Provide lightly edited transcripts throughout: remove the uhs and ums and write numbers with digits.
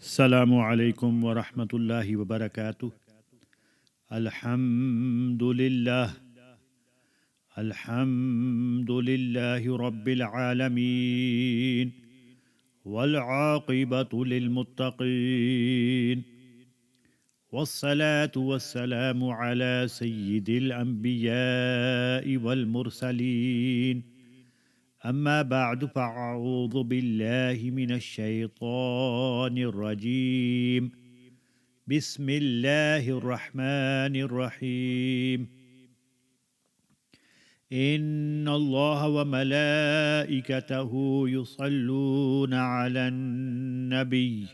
Assalamu alaikum wa rahmatullahi wa barakatuh. Alhamdulillah. Alhamdulillahi rabbil alameen. Wal aqibatu lil muttaqeen. والصلاة والسلام على سيد الأنبياء والمرسلين أما بعد فأعوذ بالله من الشيطان الرجيم بسم الله الرحمن الرحيم إن الله وملائكته يصلون على النبي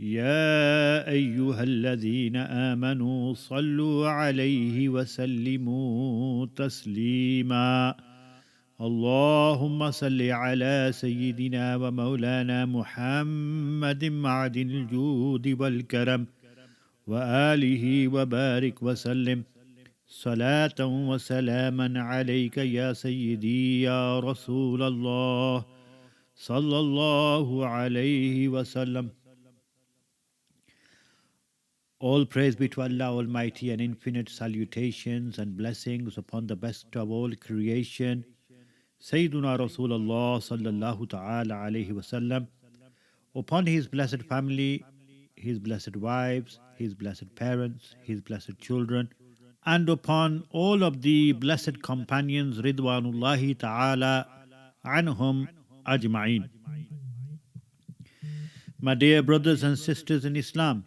يا أيها الذين آمنوا صلوا عليه وسلموا تسليما اللهم صل على سيدنا ومولانا محمد معدن الجود والكرم وآله وبارك وسلم صلاة وسلاما عليك يا سيدي يا رسول الله صلى الله عليه وسلم. All praise be to Allah Almighty, and infinite salutations and blessings upon the best of all creation, Sayyiduna Rasulullah sallallahu ta'ala alayhi wasallam, upon his blessed family, his blessed wives, his blessed parents, his blessed children, and upon all of the blessed companions, Ridwanullahi ta'ala anhum ajma'in. My dear brothers and sisters in Islam,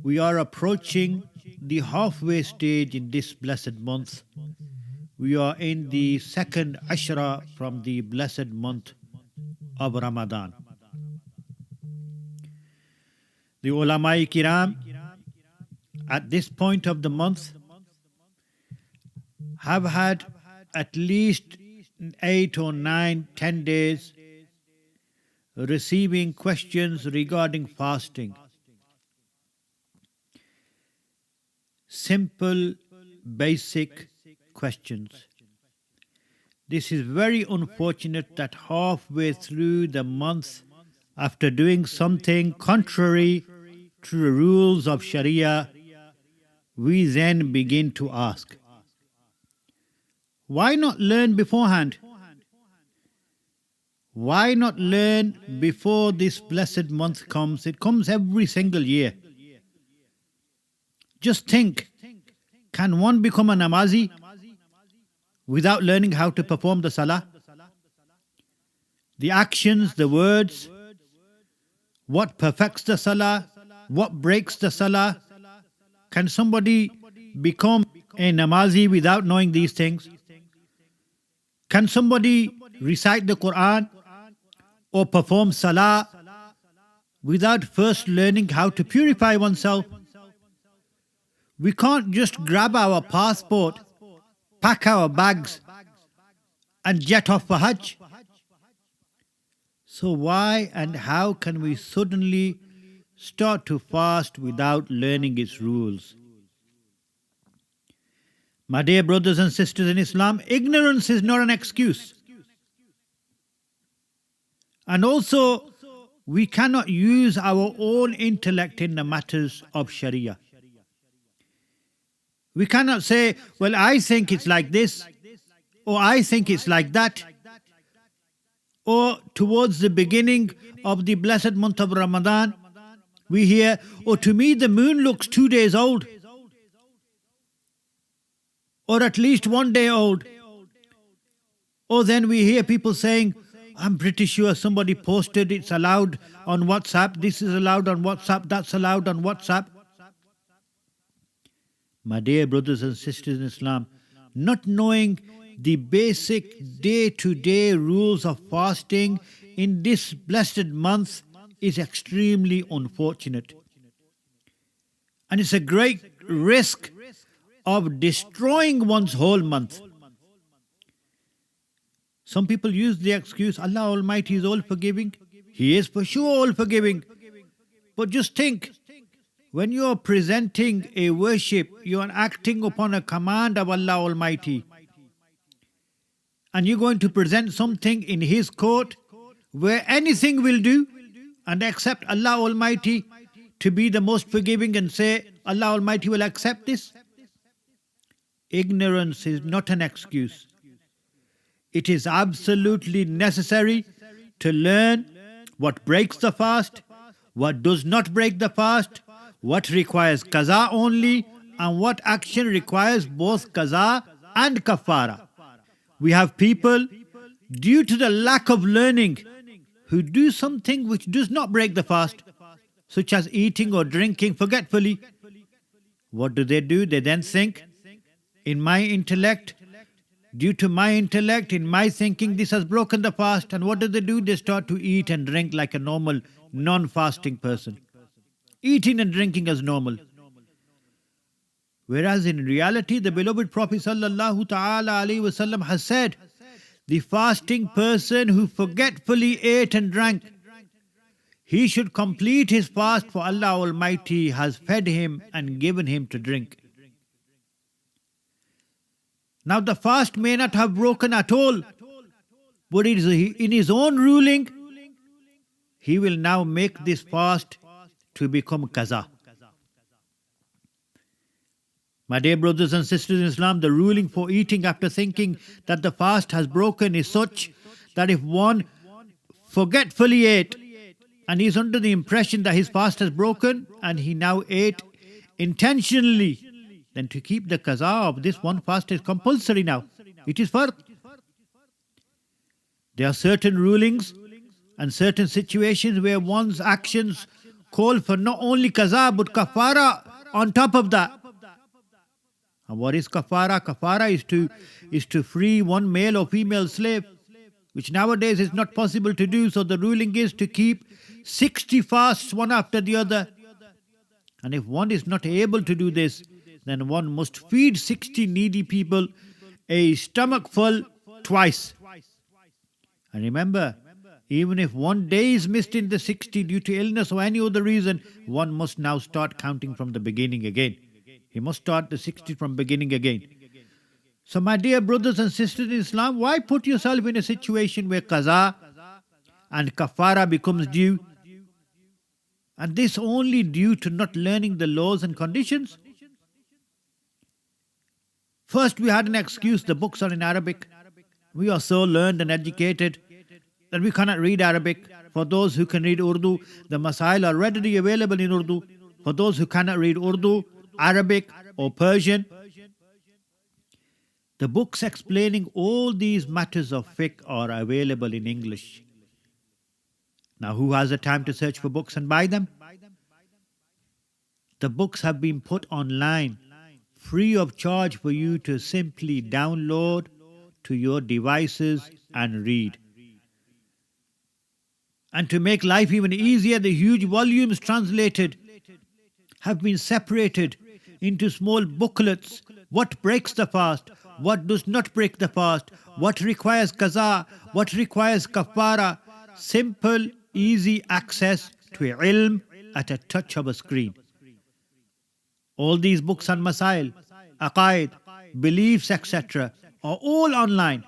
we are approaching the halfway stage in this blessed month. We are in the second Ashra from the blessed month of Ramadan. The Ulama Kiram at this point of the month have had at least 8 or 9, 10 days receiving questions regarding fasting. Simple, basic questions. This is very unfortunate that halfway through the month, after doing something contrary to the rules of Sharia, we then begin to ask, why not learn beforehand? Why not learn before this blessed month comes? It comes every single year. Just think, can one become a namazi without learning how to perform the salah? The actions, the words, what perfects the salah, what breaks the salah. Can somebody become a namazi without knowing these things? Can somebody recite the Quran or perform salah without first learning how to purify oneself? We can't just grab our passport, pack our bags, and jet off for Hajj. So why and how can we suddenly start to fast without learning its rules? My dear brothers and sisters in Islam, ignorance is not an excuse. And also, we cannot use our own intellect in the matters of Sharia. We cannot say, well, I think it's like this, or I think it's like that, or towards the beginning of the blessed month of Ramadan, we hear, or to me the moon looks 2 days old, or at least 1 day old. Or then we hear people saying, I'm pretty sure somebody posted it's allowed on WhatsApp, this is allowed on WhatsApp, that's allowed on WhatsApp. My dear brothers and sisters in Islam, not knowing the basic day-to-day rules of fasting in this blessed month is extremely unfortunate. And it's a great risk of destroying one's whole month. Some people use the excuse, Allah Almighty is all-forgiving. He is for sure all-forgiving. But just think, when you are presenting a worship, you are acting upon a command of Allah Almighty. And you're going to present something in His court where anything will do, and accept Allah Almighty to be the most forgiving and say, Allah Almighty will accept this? Ignorance is not an excuse. It is absolutely necessary to learn what breaks the fast, what does not break the fast, what requires qaza only, and what action requires both qaza and kafara. We have people, due to the lack of learning, who do something which does not break the fast, such as eating or drinking forgetfully. What do? They then think, in my intellect, due to my intellect, in my thinking, this has broken the fast. And what do? They start to eat and drink like a normal, non-fasting person. Eating and drinking as normal. Whereas in reality, the beloved Prophet sallallahu ta'ala alayhi wasallam has said, the fasting person who forgetfully ate and drank, he should complete his fast, for Allah Almighty has fed him and given him to drink. Now the fast may not have broken at all, but it is in his own ruling, he will now make this fast to become qaza. My dear brothers and sisters in Islam, the ruling for eating after thinking that the fast has broken is such that if one forgetfully ate and he is under the impression that his fast has broken and he now ate intentionally, then to keep the qaza of this one fast is compulsory now. It is fard. There are certain rulings and certain situations where one's actions call for not only qaza but kafara on top of that. And what is kafara? Kafara is to free one male or female slave, which nowadays is not possible to do. So the ruling is to keep 60 fasts one after the other. And if one is not able to do this, then one must feed 60 needy people a stomach full twice. And remember, even if one day is missed in the 60 due to illness or any other reason, one must now start counting from the beginning again. He must start the 60 from beginning again. So my dear brothers and sisters in Islam, why put yourself in a situation where qaza and kafara becomes due? And this only due to not learning the laws and conditions. First we had an excuse, the books are in Arabic. We are so learned and educated that we cannot read Arabic. For those who can read Urdu, the Masail are readily available in Urdu. For those who cannot read Urdu, Arabic or Persian, the books explaining all these matters of fiqh are available in English. Now who has the time to search for books and buy them? The books have been put online free of charge for you to simply download to your devices and read. And to make life even easier, the huge volumes translated have been separated into small booklets. What breaks the fast, what does not break the fast, what requires qaza, what requires kafara. Simple, easy access to ilm at a touch of a screen. All these books on masail, aqaid, beliefs, etc. are all online.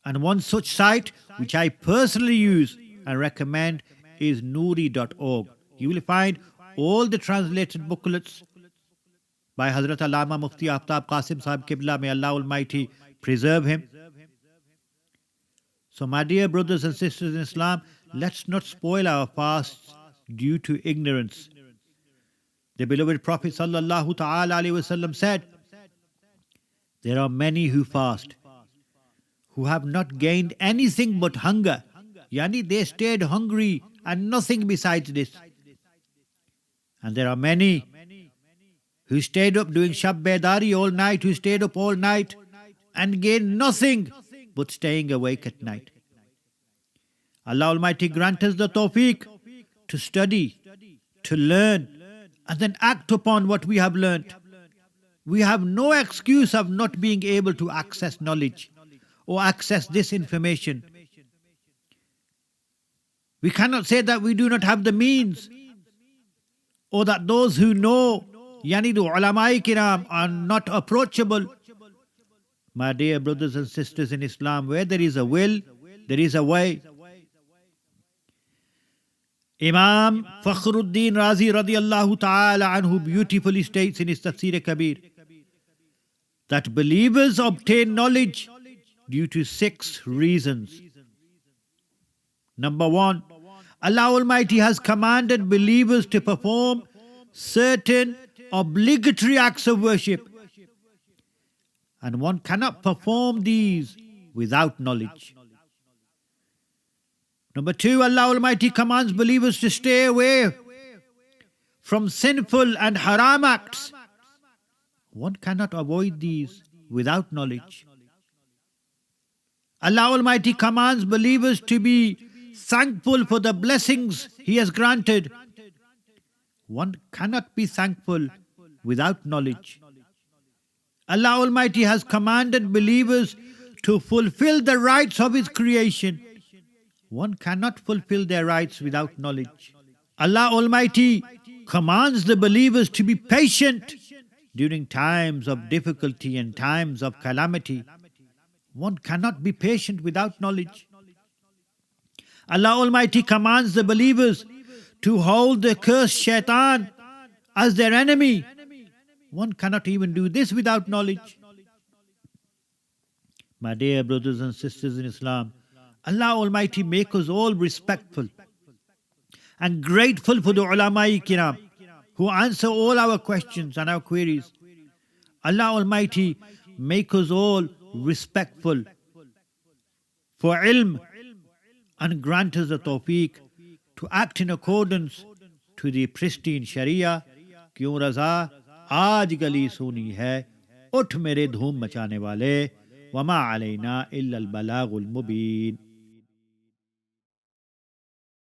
And one such site which I personally use and recommend is noori.org. You will find all the translated booklets by Hazrat Allama Mufti Aftab Qasim Sahib Qibla, may Allah Almighty preserve him. So my dear brothers and sisters in Islam, let's not spoil our fasts due to ignorance. The beloved Prophet sallallahu ta'ala alayhi wasallam said, there are many who fast, who have not gained anything but hunger. Yani they stayed hungry and nothing besides this. And there are many who stayed up doing Shab Bedari all night, who stayed up all night and gained nothing but staying awake at night. Allah Almighty grant us the tawfiq to study, to learn, and then act upon what we have learnt. We have no excuse of not being able to access knowledge or access this information. We cannot say that we do not have the means, or that those who know, yani the ulama kiram, are not approachable. My dear brothers and sisters in Islam, where there is a will, there is a way. Imam Fakhruddin Razi radiallahu ta'ala anhu beautifully states in his Tafsir Kabir that believers obtain knowledge due to 6 reasons. Number 1, Allah Almighty has commanded believers to perform certain obligatory acts of worship, and one cannot perform these without knowledge. Number 2, Allah Almighty commands believers to stay away from sinful and haram acts. One cannot avoid these without knowledge. Allah Almighty commands believers to be thankful for the blessings He has granted. One cannot be thankful without knowledge. Allah Almighty has commanded believers to fulfill the rights of His creation. One cannot fulfill their rights without knowledge. Allah Almighty commands the believers to be patient during times of difficulty and times of calamity. One cannot be patient without knowledge. Allah Almighty commands the believers to hold the cursed shaitan as their enemy. One cannot even do this without knowledge. My dear brothers and sisters in Islam, Allah Almighty make us all respectful and grateful for the Ulama-i Kiram who answer all our questions and our queries. Allah Almighty make us all respectful for ilm and grant us the tawfiq to act in accordance to the pristine Sharia. Kyun raza aaj gali suni hai, uth mere dhoom machane wale, wama alayna illa al balagul mubin.